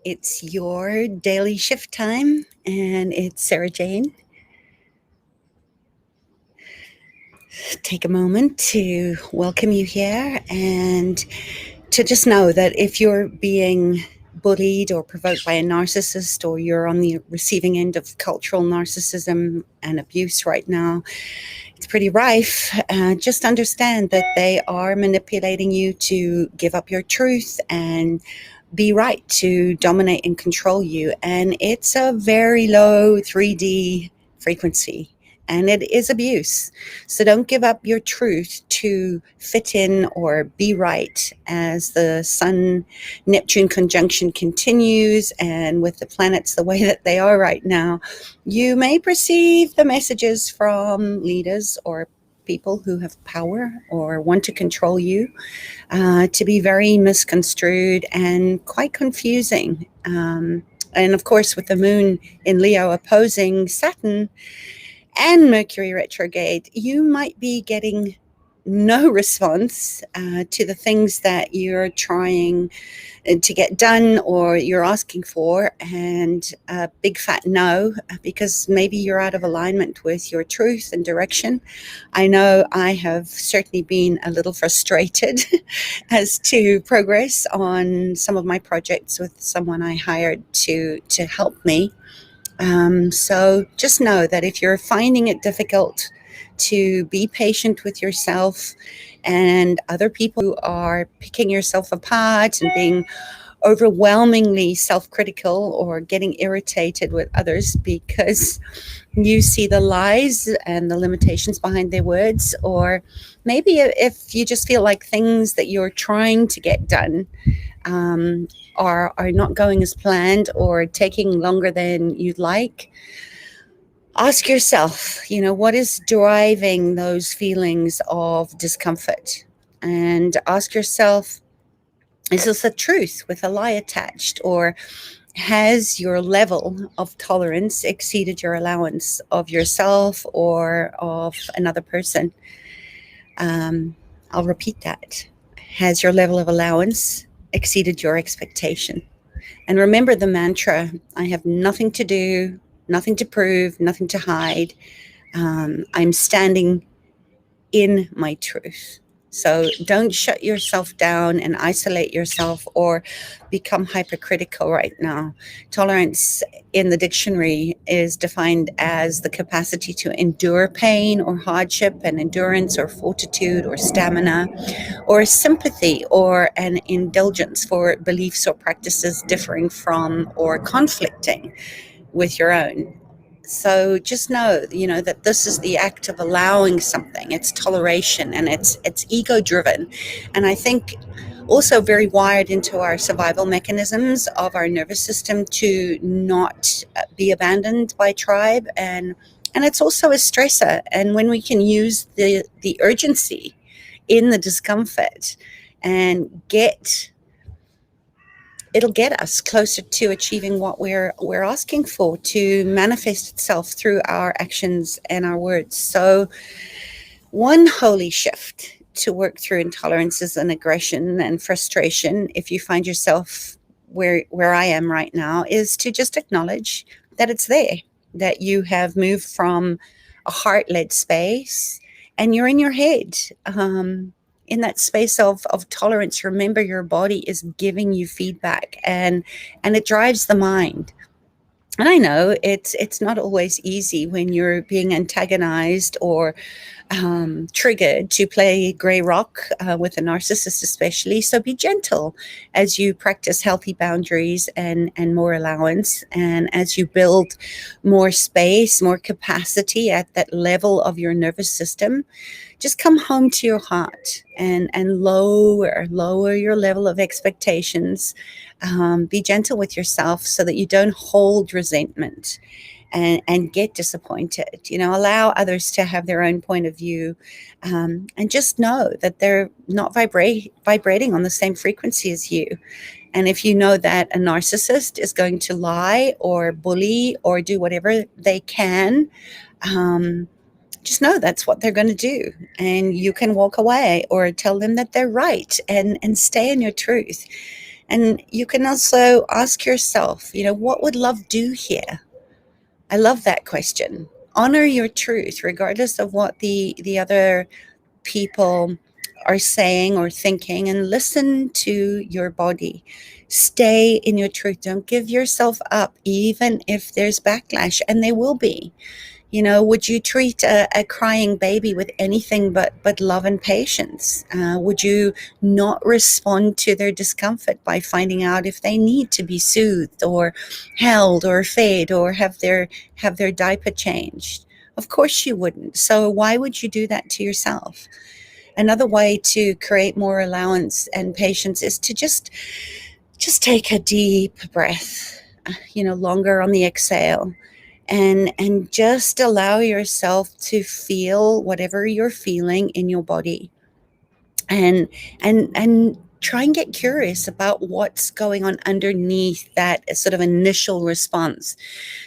It's your daily shift time, and it's Sarah Jane. Take a moment to welcome you here and to just know that if you're being bullied or provoked by a narcissist, or you're on the receiving end of cultural narcissism and abuse right now, it's pretty rife. Just understand that they are manipulating you to give up your truth and be right, to dominate and control you. And it's a very low 3D frequency. And it is abuse. So don't give up your truth to fit in or be right as the Sun Neptune conjunction continues. And with the planets the way that they are right now, you may perceive the messages from leaders or people who have power or want to control you to be very misconstrued and quite confusing. And of course, with the moon in Leo opposing Saturn and Mercury retrograde, you might be getting no response to the things that you're trying to get done or you're asking for, and a big fat no, because maybe you're out of alignment with your truth and direction. I know I have certainly been a little frustrated as to progress on some of my projects with someone I hired to help me. So just know that if you're finding it difficult to be patient with yourself and other people who are picking yourself apart and being overwhelmingly self-critical or getting irritated with others because you see the lies and the limitations behind their words, or maybe if you just feel like things that you're trying to get done are not going as planned or taking longer than you'd like, ask yourself, what is driving those feelings of discomfort? And ask yourself, is this a truth with a lie attached, or has your level of tolerance exceeded your allowance of yourself or of another person? I'll repeat that. Has your level of allowance exceeded your expectation? And remember the mantra, I have nothing to do, nothing to prove, nothing to hide. I'm standing in my truth. So don't shut yourself down and isolate yourself or become hypercritical right now. Tolerance in the dictionary is defined as the capacity to endure pain or hardship, and endurance or fortitude or stamina, or sympathy or an indulgence for beliefs or practices differing from or conflicting with your own. So just know, that this is the act of allowing something. It's toleration, and it's ego driven. And I think also very wired into our survival mechanisms of our nervous system to not be abandoned by tribe. And it's also a stressor. And when we can use the urgency in the discomfort and it'll get us closer to achieving what we're asking for to manifest itself through our actions and our words. So one holy shift to work through intolerances and aggression and frustration, if you find yourself where I am right now, is to just acknowledge that it's there, that you have moved from a heart-led space and you're in your head. In that space of tolerance, remember your body is giving you feedback, and it drives the mind. And I know it's not always easy when you're being antagonized or triggered to play gray rock with a narcissist especially. So be gentle as you practice healthy boundaries and more allowance, and as you build more space, more capacity at that level of your nervous system. Just come home to your heart and lower your level of expectations. Be gentle with yourself so that you don't hold resentment and get disappointed. Allow others to have their own point of view, and just know that they're not vibrating on the same frequency as you. And if you know that a narcissist is going to lie or bully or do whatever they can, just know that's what they're going to do. And you can walk away or tell them that they're right and stay in your truth. And you can also ask yourself, what would love do here? I love that question. Honor your truth, regardless of what the other people are saying or thinking, and listen to your body. Stay in your truth. Don't give yourself up, even if there's backlash, and there will be. Would you treat a crying baby with anything but love and patience? Would you not respond to their discomfort by finding out if they need to be soothed or held or fed or have their diaper changed? Of course you wouldn't. So why would you do that to yourself? Another way to create more allowance and patience is to just take a deep breath, longer on the exhale, and just allow yourself to feel whatever you're feeling in your body, and try and get curious about what's going on underneath that sort of initial response.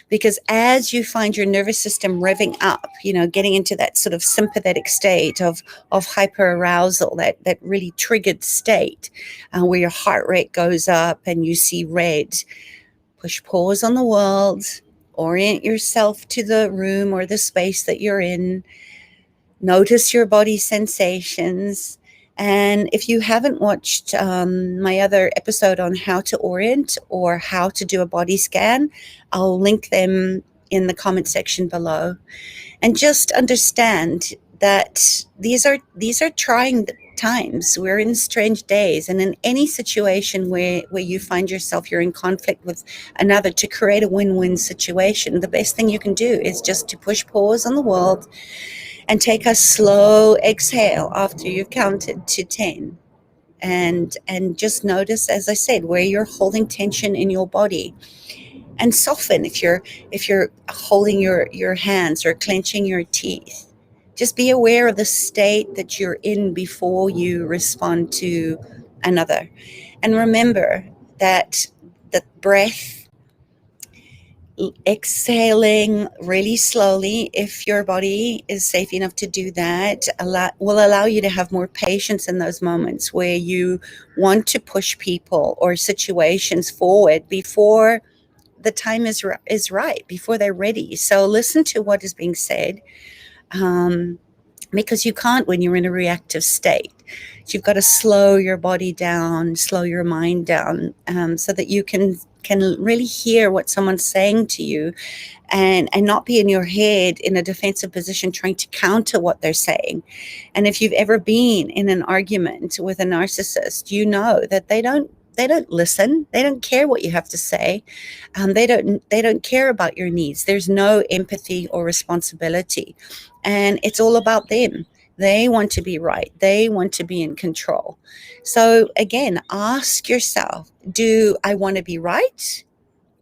Because as you find your nervous system revving up, getting into that sort of sympathetic state of hyperarousal, that really triggered state, where your heart rate goes up and you see red, push pause on the world, orient yourself to the room or the space that you're in, notice your body sensations. And if you haven't watched my other episode on how to orient or how to do a body scan, I'll link them in the comment section below. And just understand that these are trying times. We're in strange days, and in any situation where you find yourself, you're in conflict with another, to create a win-win situation, the best thing you can do is just to push pause on the world and take a slow exhale after you've counted to 10, and just notice, as I said, where you're holding tension in your body, and soften if you're holding your hands or clenching your teeth. Just be aware of the state that you're in before you respond to another. And remember that the breath, exhaling really slowly, if your body is safe enough to do that, will allow you to have more patience in those moments where you want to push people or situations forward before the time is right, before they're ready. So listen to what is being said, because you can't when you're in a reactive state. You've got to slow your body down, slow your mind down, so that you can really hear what someone's saying to you, and not be in your head in a defensive position trying to counter what they're saying. And if you've ever been in an argument with a narcissist, you know that they don't listen. They don't care what you have to say. They don't care about your needs. There's no empathy or responsibility, and it's all about them. They want to be right. They want to be in control. So again, ask yourself, do I want to be right?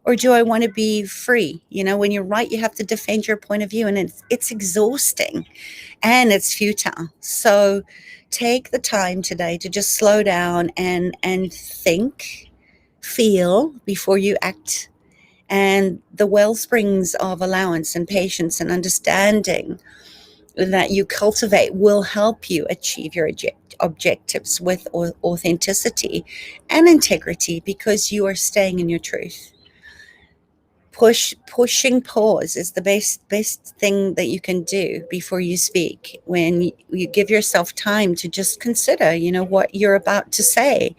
Or do I want to be free? When you're right, you have to defend your point of view, and it's exhausting and it's futile. So take the time today to just slow down and think, feel before you act. And the well springs of allowance and patience and understanding that you cultivate will help you achieve your objectives with authenticity and integrity, because you are staying in your truth. Pushing pause is the best thing that you can do before you speak, when you give yourself time to just consider what you're about to say,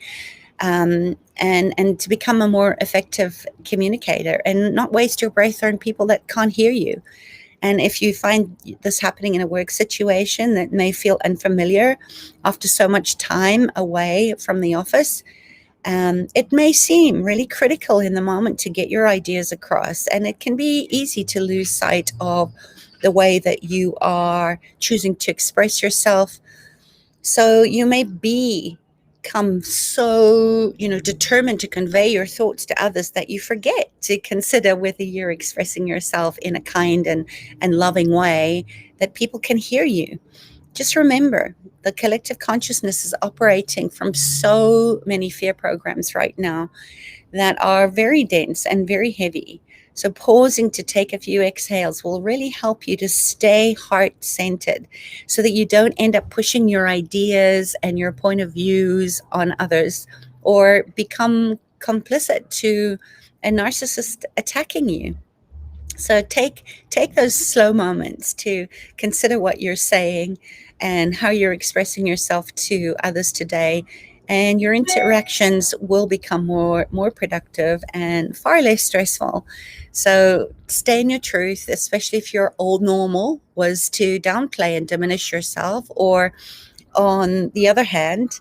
and to become a more effective communicator, and not waste your breath on people that can't hear you. And if you find this happening in a work situation that may feel unfamiliar after so much time away from the office, it may seem really critical in the moment to get your ideas across, and it can be easy to lose sight of the way that you are choosing to express yourself. So you may become so determined to convey your thoughts to others that you forget to consider whether you're expressing yourself in a kind and loving way that people can hear you. Just remember, the collective consciousness is operating from so many fear programs right now that are very dense and very heavy. So pausing to take a few exhales will really help you to stay heart-centered, so that you don't end up pushing your ideas and your point of views on others or become complicit to a narcissist attacking you. So take those slow moments to consider what you're saying and how you're expressing yourself to others today, and your interactions will become more productive and far less stressful. So stay in your truth, especially if your old normal was to downplay and diminish yourself, or on the other hand,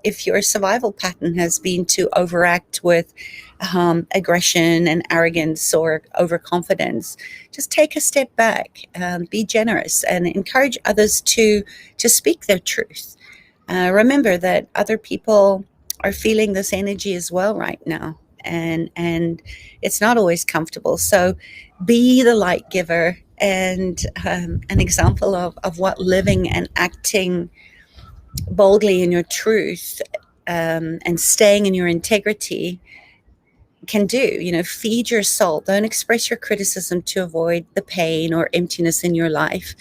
if your survival pattern has been to overact with aggression and arrogance or overconfidence, just take a step back, be generous, and encourage others to speak their truth. Remember that other people are feeling this energy as well right now, and it's not always comfortable. So be the light giver and an example of what living and acting boldly in your truth, and staying in your integrity can do. Feed your soul. Don't express your criticism to avoid the pain or emptiness in your life,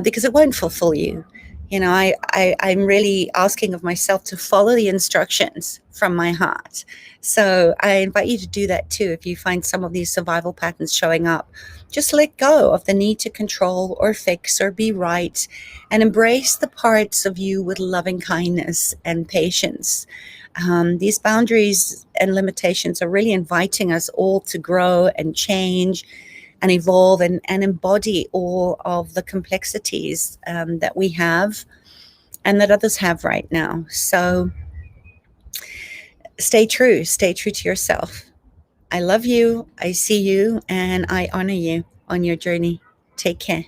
because it won't fulfill you. I'm really asking of myself to follow the instructions from my heart. So I invite you to do that too. If you find some of these survival patterns showing up, just let go of the need to control or fix or be right, and embrace the parts of you with loving kindness and patience. These boundaries and limitations are really inviting us all to grow and change and evolve, and embody all of the complexities that we have and that others have right now. So stay true to yourself. I love you, I see you, and I honor you on your journey. Take care.